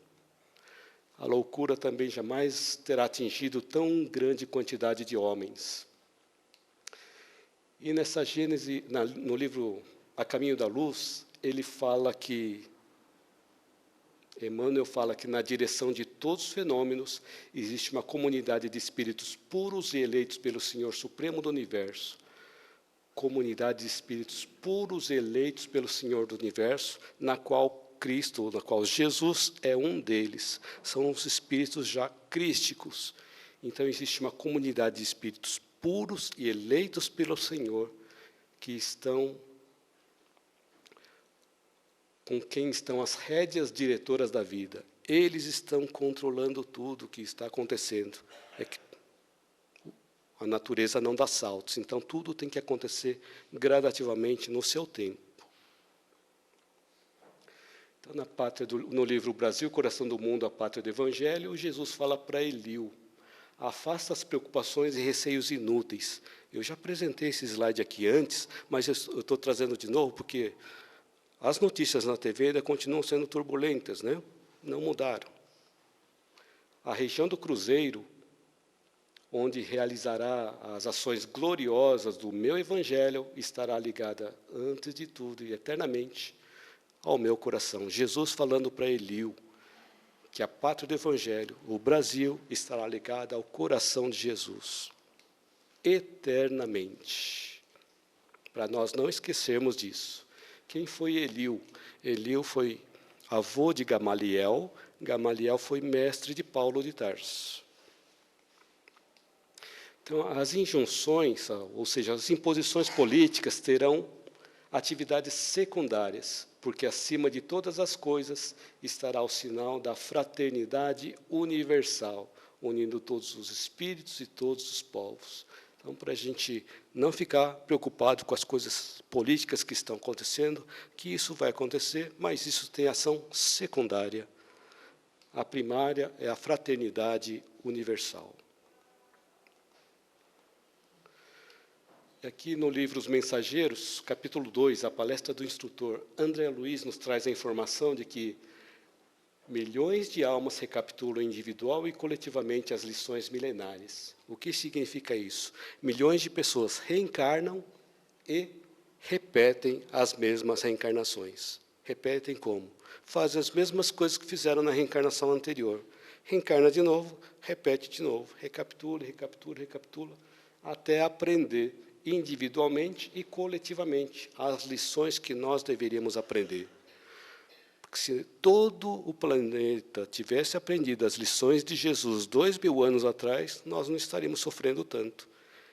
A loucura também jamais terá atingido tão grande quantidade de homens. E nessa Gênese, no livro A Caminho da Luz, ele fala que, Emmanuel fala que na direção de todos os fenômenos existe uma comunidade de espíritos puros e eleitos pelo Senhor Supremo do Universo. Comunidade de espíritos puros e eleitos pelo Senhor do Universo, na qual Cristo, na qual Jesus é um deles. São os espíritos já crísticos. Então, existe uma comunidade de espíritos puros e eleitos pelo Senhor, que estão com quem estão as rédeas diretoras da vida. Eles estão controlando tudo o que está acontecendo. É que a natureza não dá saltos, então tudo tem que acontecer gradativamente no seu tempo. Então, no livro Brasil, Coração do Mundo, a Pátria do Evangelho, Jesus fala para Eliú: afasta as preocupações e receios inúteis. Eu já apresentei esse slide aqui antes, mas eu estou trazendo de novo, porque as notícias na TV ainda continuam sendo turbulentas, né? Não mudaram. A região do Cruzeiro, onde realizará as ações gloriosas do meu Evangelho, estará ligada, antes de tudo e eternamente, ao meu coração. Jesus falando para Eliú que a pátria do Evangelho, o Brasil, estará ligada ao coração de Jesus, eternamente. Para nós não esquecermos disso. Quem foi Eliú? Eliú foi avô de Gamaliel. Gamaliel foi mestre de Paulo de Tarso. Então, as injunções, ou seja, as imposições políticas terão atividades secundárias, porque acima de todas as coisas estará o sinal da fraternidade universal, unindo todos os espíritos e todos os povos. Então, para a gente não ficar preocupado com as coisas políticas que estão acontecendo, que isso vai acontecer, mas isso tem ação secundária. A primária é a fraternidade universal. Aqui no livro Os Mensageiros, capítulo 2, a palestra do instrutor André Luiz nos traz a informação de que milhões de almas recapitulam individual e coletivamente as lições milenares. O que significa isso? Milhões de pessoas reencarnam e repetem as mesmas reencarnações. Repetem como? Fazem as mesmas coisas que fizeram na reencarnação anterior. Reencarna de novo, repete de novo, recapitula, recapitula, recapitula, até aprender individualmente e coletivamente as lições que nós deveríamos aprender. Porque se todo o planeta tivesse aprendido as lições de Jesus 2000 anos atrás, nós não estaríamos sofrendo tanto.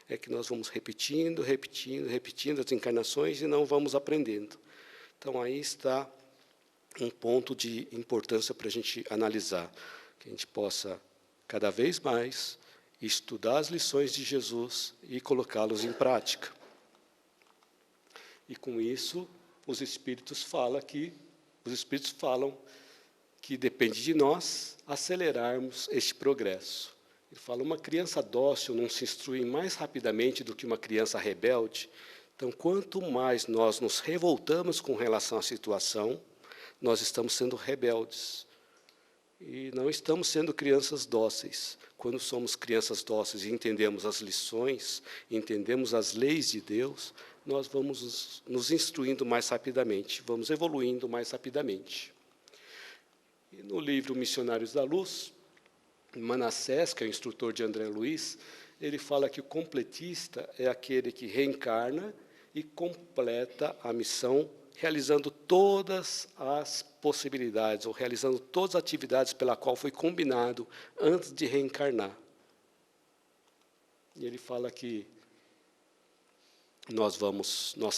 É que nós vamos repetindo, repetindo, repetindo as encarnações e não vamos aprendendo. Então, aí está um ponto de importância para a gente analisar, que a gente possa, cada vez mais, estudar as lições de Jesus e colocá-los em prática. E com isso, os Espíritos falam que depende de nós acelerarmos este progresso. Ele fala, uma criança dócil não se instrui mais rapidamente do que uma criança rebelde. Então, quanto mais nós nos revoltamos com relação à situação, nós estamos sendo rebeldes. E não estamos sendo crianças dóceis. Quando somos crianças dóceis e entendemos as lições, entendemos as leis de Deus, nós vamos nos instruindo mais rapidamente, vamos evoluindo mais rapidamente. E no livro Missionários da Luz, Manassés, que é o instrutor de André Luiz, ele fala que o completista é aquele que reencarna e completa a missão, realizando todas as possibilidades, ou realizando todas as atividades pela qual foi combinado antes de reencarnar. E ele fala que nós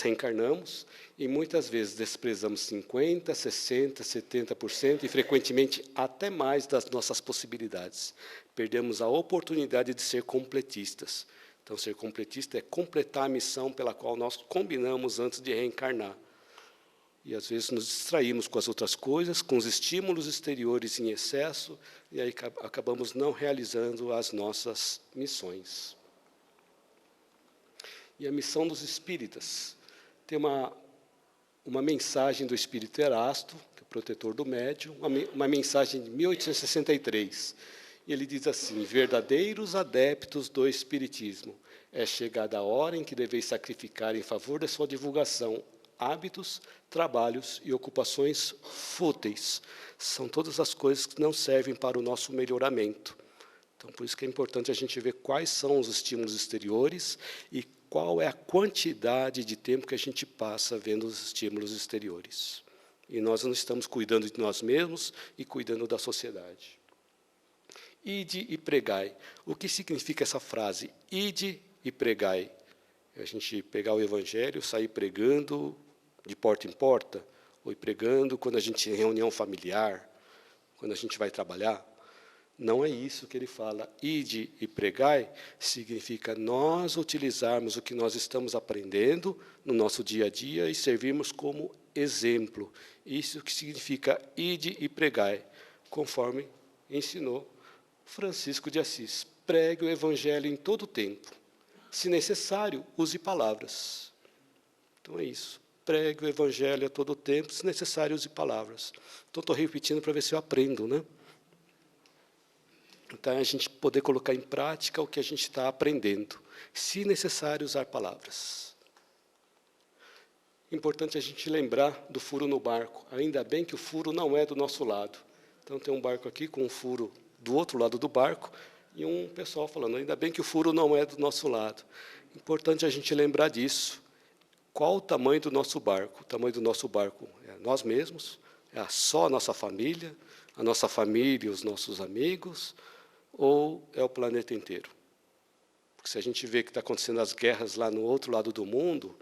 reencarnamos e muitas vezes desprezamos 50%, 60%, 70% e frequentemente até mais das nossas possibilidades. Perdemos a oportunidade de ser completistas. Então, ser completista é completar a missão pela qual nós combinamos antes de reencarnar. E, às vezes, nos distraímos com as outras coisas, com os estímulos exteriores em excesso, e aí acabamos não realizando as nossas missões. E a missão dos espíritas tem uma mensagem do espírito Erasto, que é o protetor do médium, uma mensagem de 1863. E ele diz assim: verdadeiros adeptos do espiritismo, é chegada a hora em que deveis sacrificar em favor da sua divulgação hábitos, trabalhos e ocupações fúteis. São todas as coisas que não servem para o nosso melhoramento. Então, por isso que é importante a gente ver quais são os estímulos exteriores e qual é a quantidade de tempo que a gente passa vendo os estímulos exteriores. E nós não estamos cuidando de nós mesmos e cuidando da sociedade. Ide e pregai. O que significa essa frase? Ide e pregai. A gente pegar o Evangelho, sair pregando de porta em porta, ou ir pregando quando a gente tem reunião familiar, quando a gente vai trabalhar. Não é isso que ele fala. Ide e pregai significa nós utilizarmos o que nós estamos aprendendo no nosso dia a dia e servirmos como exemplo. Isso que significa ide e pregai, conforme ensinou Francisco de Assis. Pregue o Evangelho em todo o tempo. Se necessário, use palavras. Então é isso. Pregue o Evangelho a todo o tempo, se necessário, use palavras. Então estou repetindo para ver se eu aprendo, né? Então, a gente poder colocar em prática o que a gente está aprendendo. Se necessário, usar palavras. Importante a gente lembrar do furo no barco. Ainda bem que o furo não é do nosso lado. Então, tem um barco aqui com um furo do outro lado do barco e um pessoal falando, ainda bem que o furo não é do nosso lado. Importante a gente lembrar disso. Qual o tamanho do nosso barco? O tamanho do nosso barco é nós mesmos, é só a nossa família e os nossos amigos, ou é o planeta inteiro? Porque se a gente vê que está acontecendo as guerras lá no outro lado do mundo,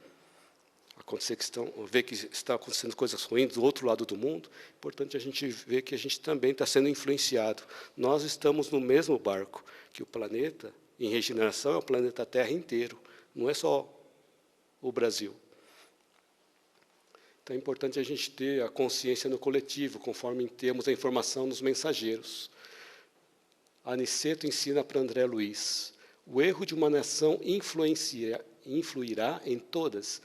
vê que está acontecendo coisas ruins do outro lado do mundo, é importante a gente ver que a gente também está sendo influenciado. Nós estamos no mesmo barco, que o planeta, em regeneração, é o planeta Terra inteiro, não é só o Brasil. Então é importante a gente ter a consciência no coletivo, conforme temos a informação nos mensageiros. Aniceto ensina para André Luiz: o erro de uma nação influirá em todas,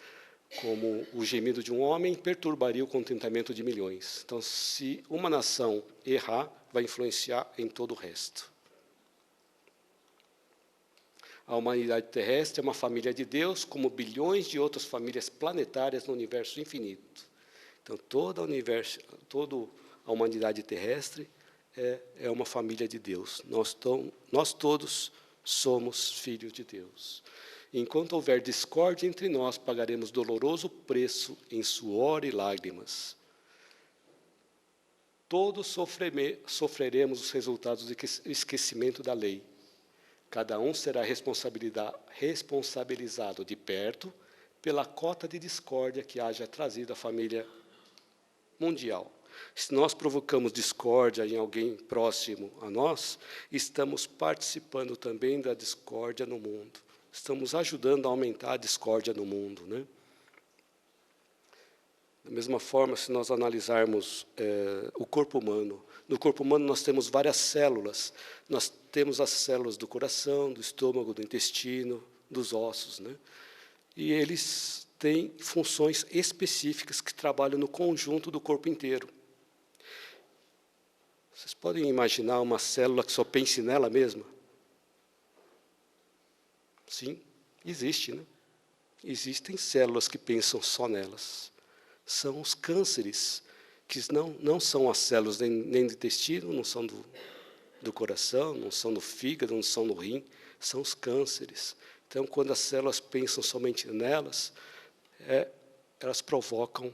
como o gemido de um homem perturbaria o contentamento de milhões. Então, se uma nação errar, vai influenciar em todo o resto. A humanidade terrestre é uma família de Deus, como bilhões de outras famílias planetárias no universo infinito. Então, toda a humanidade terrestre é uma família de Deus. Nós todos somos filhos de Deus. Enquanto houver discórdia entre nós, pagaremos doloroso preço em suor e lágrimas. Todos sofreremos os resultados do esquecimento da lei. Cada um será responsabilizado de perto pela cota de discórdia que haja trazido à família mundial. Se nós provocamos discórdia em alguém próximo a nós, estamos participando também da discórdia no mundo. Estamos ajudando a aumentar a discórdia no mundo, né? Da mesma forma, se nós analisarmos o corpo humano, no corpo humano nós temos várias células. Nós temos as células do coração, do estômago, do intestino, dos ossos, né? E eles têm funções específicas que trabalham no conjunto do corpo inteiro. Vocês podem imaginar uma célula que só pense nela mesma? Sim, existe, né? Existem células que pensam só nelas. São os cânceres, que não são as células nem do intestino, não são do coração, não são do fígado, não são do rim, são os cânceres. Então, quando as células pensam somente nelas, elas provocam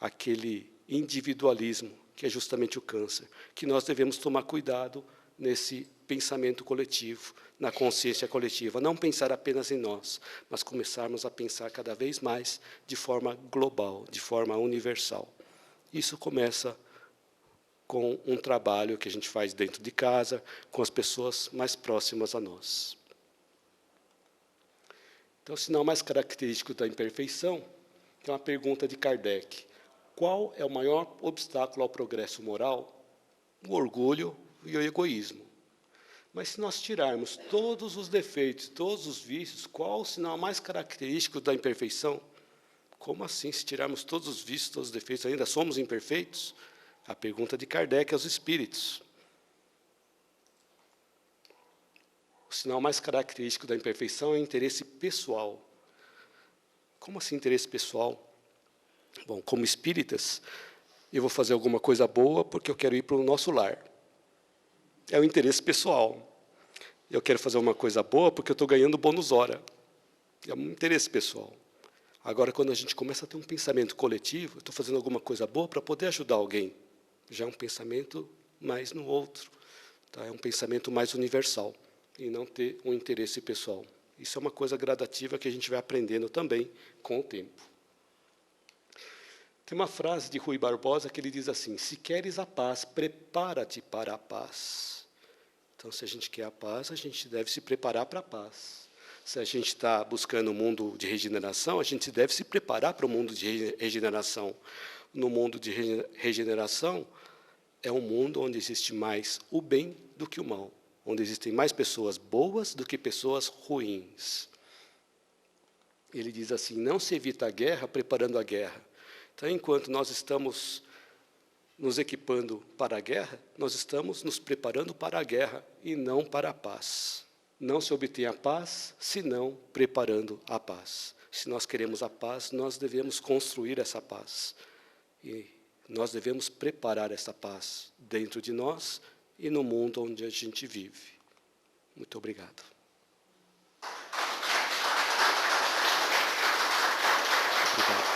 aquele individualismo, que é justamente o câncer, que nós devemos tomar cuidado nesse pensamento coletivo, na consciência coletiva. Não pensar apenas em nós, mas começarmos a pensar cada vez mais de forma global, de forma universal. Isso começa com um trabalho que a gente faz dentro de casa, com as pessoas mais próximas a nós. Então, o sinal mais característico da imperfeição é uma pergunta de Kardec. Qual é o maior obstáculo ao progresso moral? O orgulho e o egoísmo. Mas se nós tirarmos todos os defeitos, todos os vícios, qual o sinal mais característico da imperfeição? Como assim, se tirarmos todos os vícios, todos os defeitos, ainda somos imperfeitos? A pergunta de Kardec aos espíritos. O sinal mais característico da imperfeição é o interesse pessoal. Como assim interesse pessoal? Bom, como espíritas, eu vou fazer alguma coisa boa porque eu quero ir para o nosso lar. É o interesse pessoal. Eu quero fazer uma coisa boa porque eu estou ganhando bônus hora. É um interesse pessoal. Agora, quando a gente começa a ter um pensamento coletivo, eu estou fazendo alguma coisa boa para poder ajudar alguém. Já é um pensamento mais no outro. Tá? É um pensamento mais universal. E não ter um interesse pessoal. Isso é uma coisa gradativa que a gente vai aprendendo também com o tempo. Tem uma frase de Rui Barbosa que ele diz assim: se queres a paz, prepara-te para a paz. Então, se a gente quer a paz, a gente deve se preparar para a paz. Se a gente está buscando um mundo de regeneração, a gente deve se preparar para o mundo de regeneração. No mundo de regeneração, é um mundo onde existe mais o bem do que o mal, onde existem mais pessoas boas do que pessoas ruins. Ele diz assim: não se evita a guerra preparando a guerra. Então, enquanto nós estamos nos equipando para a guerra, nós estamos nos preparando para a guerra e não para a paz. Não se obtém a paz, senão preparando a paz. Se nós queremos a paz, nós devemos construir essa paz. E nós devemos preparar essa paz dentro de nós e no mundo onde a gente vive. Muito obrigado. Obrigado.